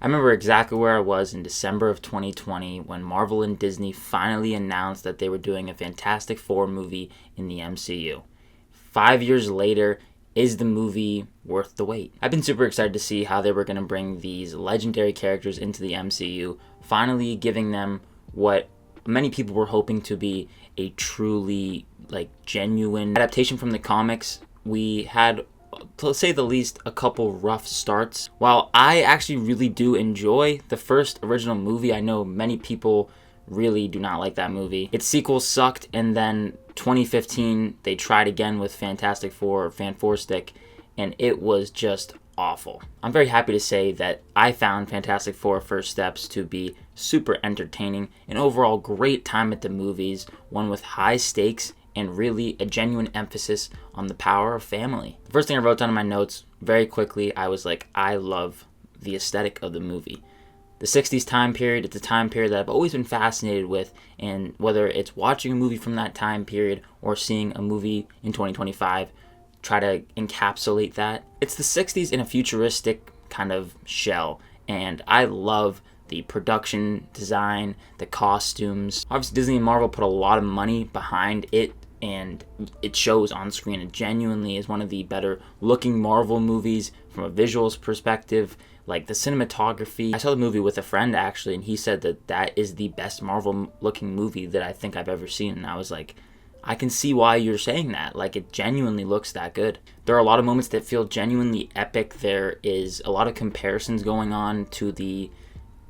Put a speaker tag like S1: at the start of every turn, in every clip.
S1: I remember exactly where I was in December of 2020 when Marvel and Disney finally announced that they were doing a Fantastic Four movie in the MCU. 5 years later, is the movie worth the wait? I've been super excited to see how they were going to bring these legendary characters into the MCU, finally giving them what many people were hoping to be a truly genuine adaptation from the comics. We had, to say the least, a couple rough starts. While I actually really do enjoy the first original movie, I know many people really do not like that movie. Its sequel sucked, and then 2015 they tried again with Fantastic Four, or Fan-4-Stick, and it was just awful. I'm very happy to say that I found Fantastic Four First Steps to be super entertaining, an overall great time at the movies, one with high stakes and really a genuine emphasis on the power of family. The first thing I wrote down in my notes very quickly, I was like, I love the aesthetic of the movie. The 60s time period, it's a time period that I've always been fascinated with, and whether it's watching a movie from that time period or seeing a movie in 2025 try to encapsulate that, it's the 60s in a futuristic kind of shell, and I love the production design, the costumes. Obviously, Disney and Marvel put a lot of money behind it, and it shows on screen. It genuinely is one of the better looking Marvel movies from a visuals perspective. Like the cinematography, I saw the movie with a friend actually, and he said that that is the best Marvel looking movie that I think I've ever seen, and I was like, I can see why you're saying that. Like, it genuinely looks that good. There are a lot of moments that feel genuinely epic. There is a lot of comparisons going on to the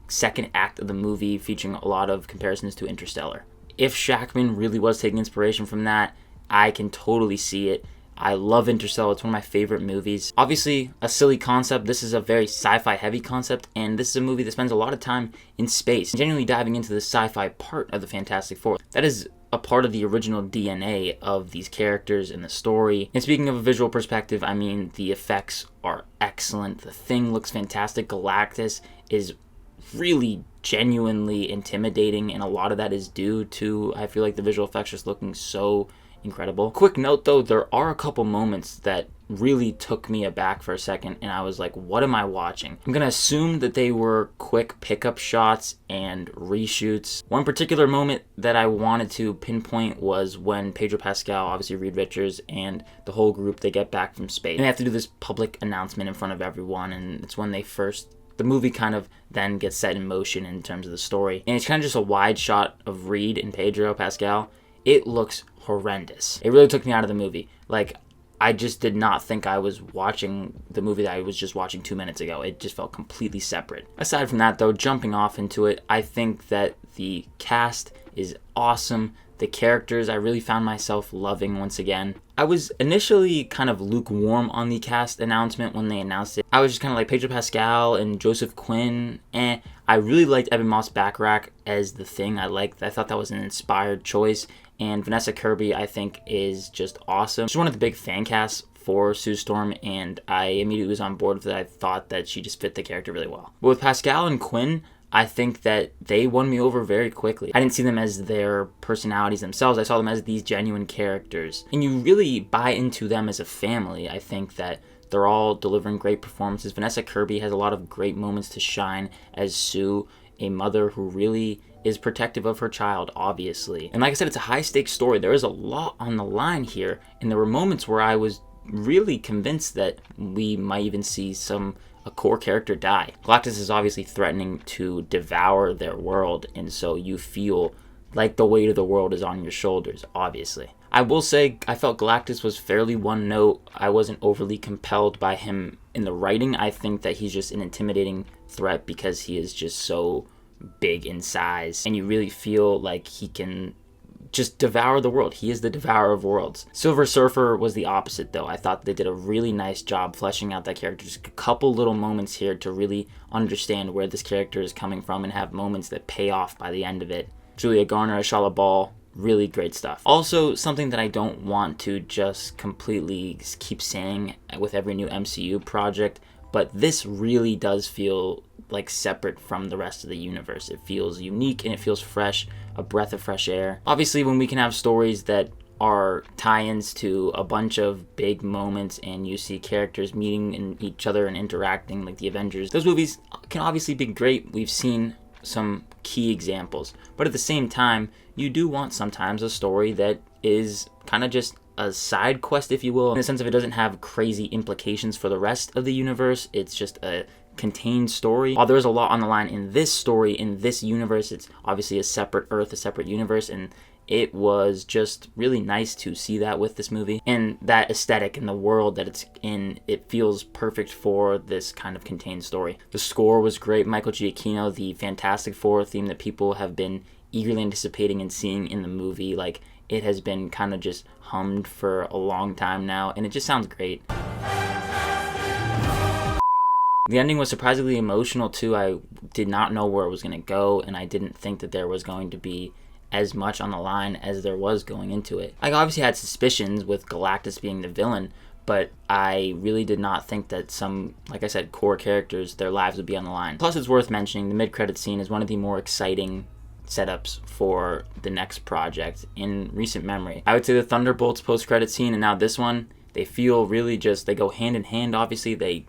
S1: second act of the movie, featuring a lot of comparisons to Interstellar. If Shackman really was taking inspiration from that, I can totally see it. I love Interstellar. It's one of my favorite movies. Obviously, a silly concept. This is a very sci-fi heavy concept, and this is a movie that spends a lot of time in space, genuinely diving into the sci-fi part of the Fantastic Four. That is a part of the original DNA of these characters and the story. And speaking of a visual perspective, I mean, the effects are excellent. The Thing looks fantastic. Galactus is really genuinely intimidating, and a lot of that is due to, I feel like, the visual effects just looking so incredible. Quick note though, there are a couple moments that really took me aback for a second, and I was like, what am I watching? I'm gonna assume that they were quick pickup shots and reshoots. One particular moment that I wanted to pinpoint was when Pedro Pascal, obviously Reed Richards, and the whole group, they get back from space. And they have to do this public announcement in front of everyone, and it's when the movie kind of then gets set in motion in terms of the story. And it's kind of just a wide shot of Reed and Pedro Pascal. It looks horrendous. It really took me out of the movie. Like, I just did not think I was watching the movie that I was just watching 2 minutes ago. It just felt completely separate. Aside from that though, jumping off into it, I think that the cast is awesome. The characters I really found myself loving once again. I was initially kind of lukewarm on the cast announcement when they announced it. I was just kind of like Pedro Pascal and Joseph Quinn. I really liked Ebon Moss-Bachrach as the Thing. I thought that was an inspired choice. And Vanessa Kirby, I think, is just awesome. She's one of the big fan casts for Sue Storm, and I immediately was on board with it. I thought that she just fit the character really well. But with Pascal and Quinn, I think that they won me over very quickly. I didn't see them as their personalities themselves. I saw them as these genuine characters. And you really buy into them as a family. I think that they're all delivering great performances. Vanessa Kirby has a lot of great moments to shine as Sue, a mother who really is protective of her child, obviously. And like I said, it's a high-stakes story. There is a lot on the line here, and there were moments where I was really convinced that we might even see a core character die. Galactus is obviously threatening to devour their world, and so you feel like the weight of the world is on your shoulders, obviously. I will say I felt Galactus was fairly one note. I wasn't overly compelled by him in the writing. I think that he's just an intimidating threat because he is just so big in size, and you really feel like he can just devour the world. He is the devourer of worlds. Silver Surfer was the opposite though. I thought they did a really nice job fleshing out that character. Just a couple little moments here to really understand where this character is coming from and have moments that pay off by the end of it. Julia Garner as Shala Ball, really great stuff. Also, something that I don't want to just completely keep saying with every new MCU project, but this really does feel like separate from the rest of the universe. It feels unique and it feels fresh, a breath of fresh air. Obviously, when we can have stories that are tie-ins to a bunch of big moments, and you see characters meeting each other and interacting like the Avengers. Those movies can obviously be great. We've seen some key examples, but at the same time, you do want sometimes a story that is kind of just a side quest, if you will, in the sense of it doesn't have crazy implications for the rest of the universe. It's just a contained story. While there's a lot on the line in this story, in this universe, it's obviously a separate Earth, a separate universe, and it was just really nice to see that with this movie. And that aesthetic and the world that it's in, it feels perfect for this kind of contained story. The score was great. Michael Giacchino, the Fantastic Four theme that people have been eagerly anticipating and seeing in the movie, like, it has been kind of just hummed for a long time now, and it just sounds great. The ending was surprisingly emotional too. I did not know where it was going to go, and I didn't think that there was going to be as much on the line as there was going into it. I obviously had suspicions with Galactus being the villain, but I really did not think that some, like I said, core characters, their lives would be on the line. Plus, it's worth mentioning, the mid-credit scene is one of the more exciting setups for the next project in recent memory. I would say the Thunderbolts post-credit scene and now this one, they feel really just, they go hand in hand. Obviously, they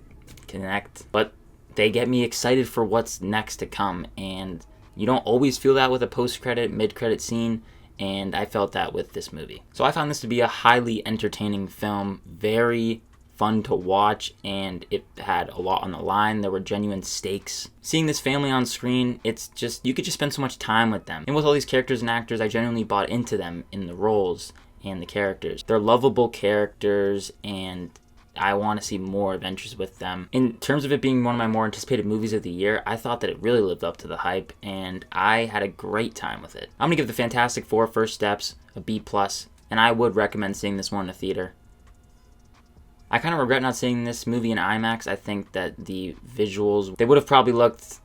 S1: connect, but they get me excited for what's next to come, and you don't always feel that with a post-credit, mid-credit scene, and I felt that with this movie. So I found this to be a highly entertaining film, very fun to watch, and it had a lot on the line. There were genuine stakes. Seeing this family on screen, it's just, you could just spend so much time with them. And with all these characters and actors, I genuinely bought into them in the roles and the characters. They're lovable characters, and I want to see more adventures with them. In terms of it being one of my more anticipated movies of the year, I thought that it really lived up to the hype, and I had a great time with it. I'm going to give the Fantastic Four First Steps a B+, and I would recommend seeing this one in a theater. I kind of regret not seeing this movie in IMAX. I think that the visuals, they would have probably looked,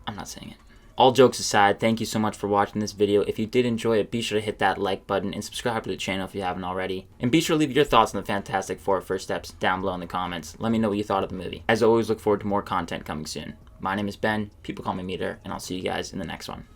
S1: I'm not saying it. All jokes aside, thank you so much for watching this video. If you did enjoy it, be sure to hit that like button and subscribe to the channel if you haven't already. And be sure to leave your thoughts on the Fantastic Four First Steps down below in the comments. Let me know what you thought of the movie. As always, look forward to more content coming soon. My name is Ben, people call me Meter, and I'll see you guys in the next one.